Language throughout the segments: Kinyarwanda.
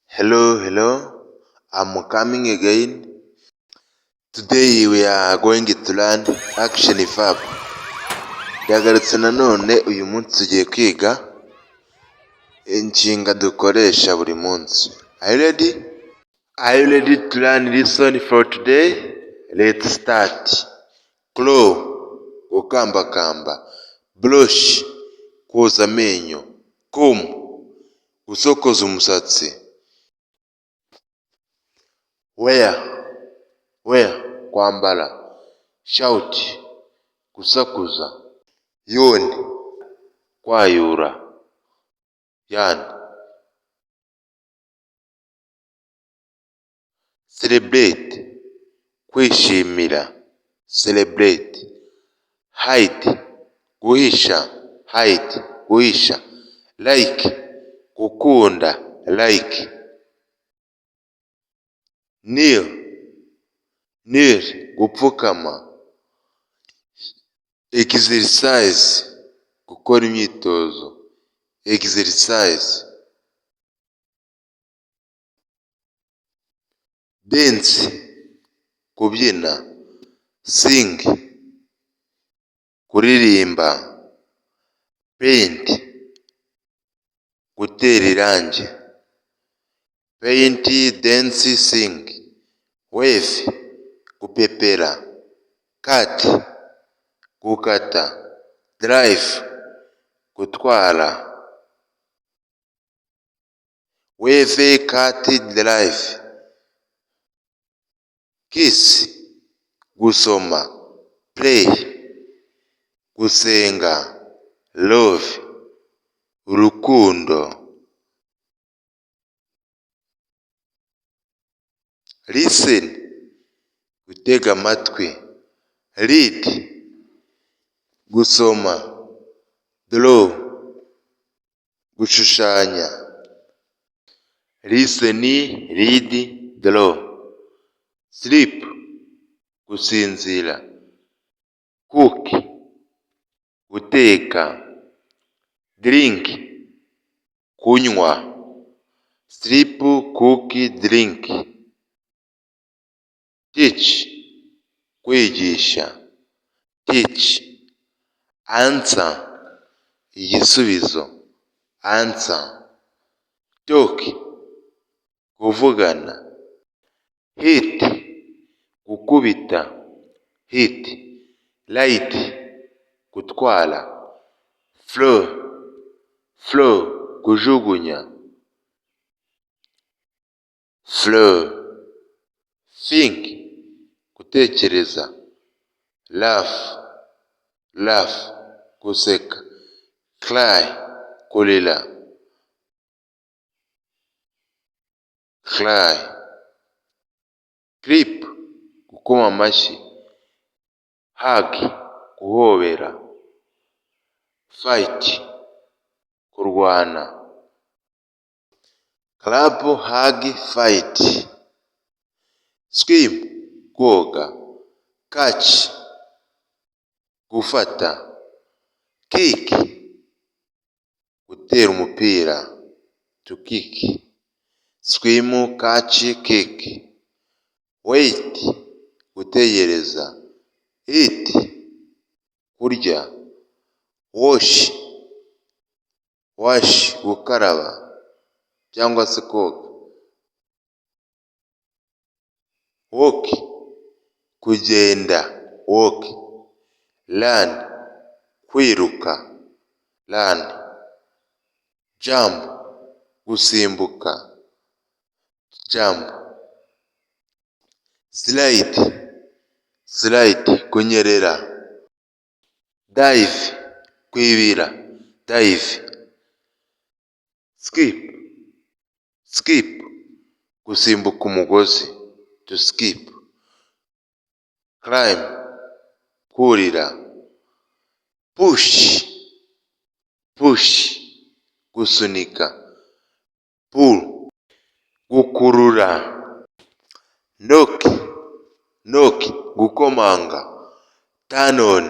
Hello, I'm coming again. Today we are going to learn action verb. Ndagarutse nanone uyu munsi tugiye kwiga inshinga dukoresha buri munsi. Are you ready? Are you ready to learn lesson for today? Let's start. Claw, gukambakamba. Brush, koza amenyo. Comb, gusokoza umusatsi. Wear, kwambara. Shout, gusakuza. Yawn, kwayura. Yarn. Celebrate, kwishimira. Celebrate. Hide, guhisha. Guhisha. Like, gukunda. Like. Kneel, gupfukama. Exercise, gukora imyitozo. Exercise. Dance, kubyina. Sing, kuririmba. Paint, gutera irangi. Paint, dance, sing. Wave, gupepera. Cut, gukata. Drive, gutwara. Wave, cut, drive. Kiss, gusoma. Pray, gusenga. Love, urukundo. Listen, gutega amatwi. Read, gusoma. Draw, gushushanya. Listen, read, draw. Sleep, gusinzira. Cook, guteka. Drink, kunywa. Sleep, cook, drink. Teach, kwigisha. Teach. Answer, igisubizo. Answer. Talk, kuvugana. Hit, gukubita. Hit. Light, gutwara. Flow, kujugunya. Flow. Think, gutekereza. Laugh, guseka. Cry, kurira. Cry. Clap, gukoma amashyi. Hug, guhobera. Fight, kurwana. Clap, hug, fight. Swim, koga. Catch, gufata. Kick, gutera umupira. To kick. Swim, catch, kick. Wait, gutegereza. Eat, kurya. Wash, gukaraba cyangwa se koga. Walk, kugenda. Walk. Run, kwiruka. Run. Jump, gusimbuka. Jump. Slide, kunyerera. Dive, kwibira. Dive. Skip, gusimbuka umugozi. To skip. Climb, kurira. Push, gusunika. Pull, gukurura. Knock, gukomanga. Turn on,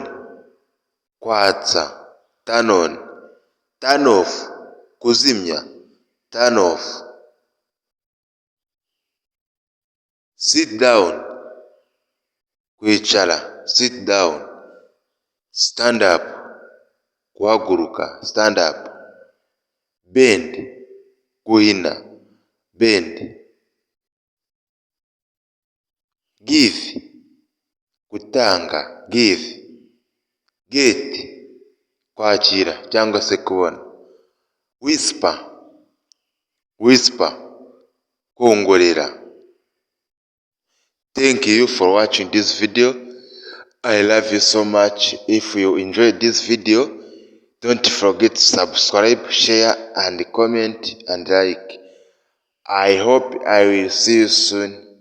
kwatsa. Turn on. Turn off, kuzimya. Turn off. Sit down, kwicara. Sit down. Stand up, guhaguruka. Stand up. Bend, guhina. Bend. Give, gutanga. Give. Get, kwakira cyangwa se kubona. Whisper, whisper, kwongorera. Thank you for watching this video. I love you so much. If you enjoyed this video, don't forget to subscribe, share and comment and like. I hope I will see you soon.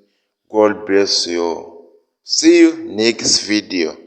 God bless you. See you next video.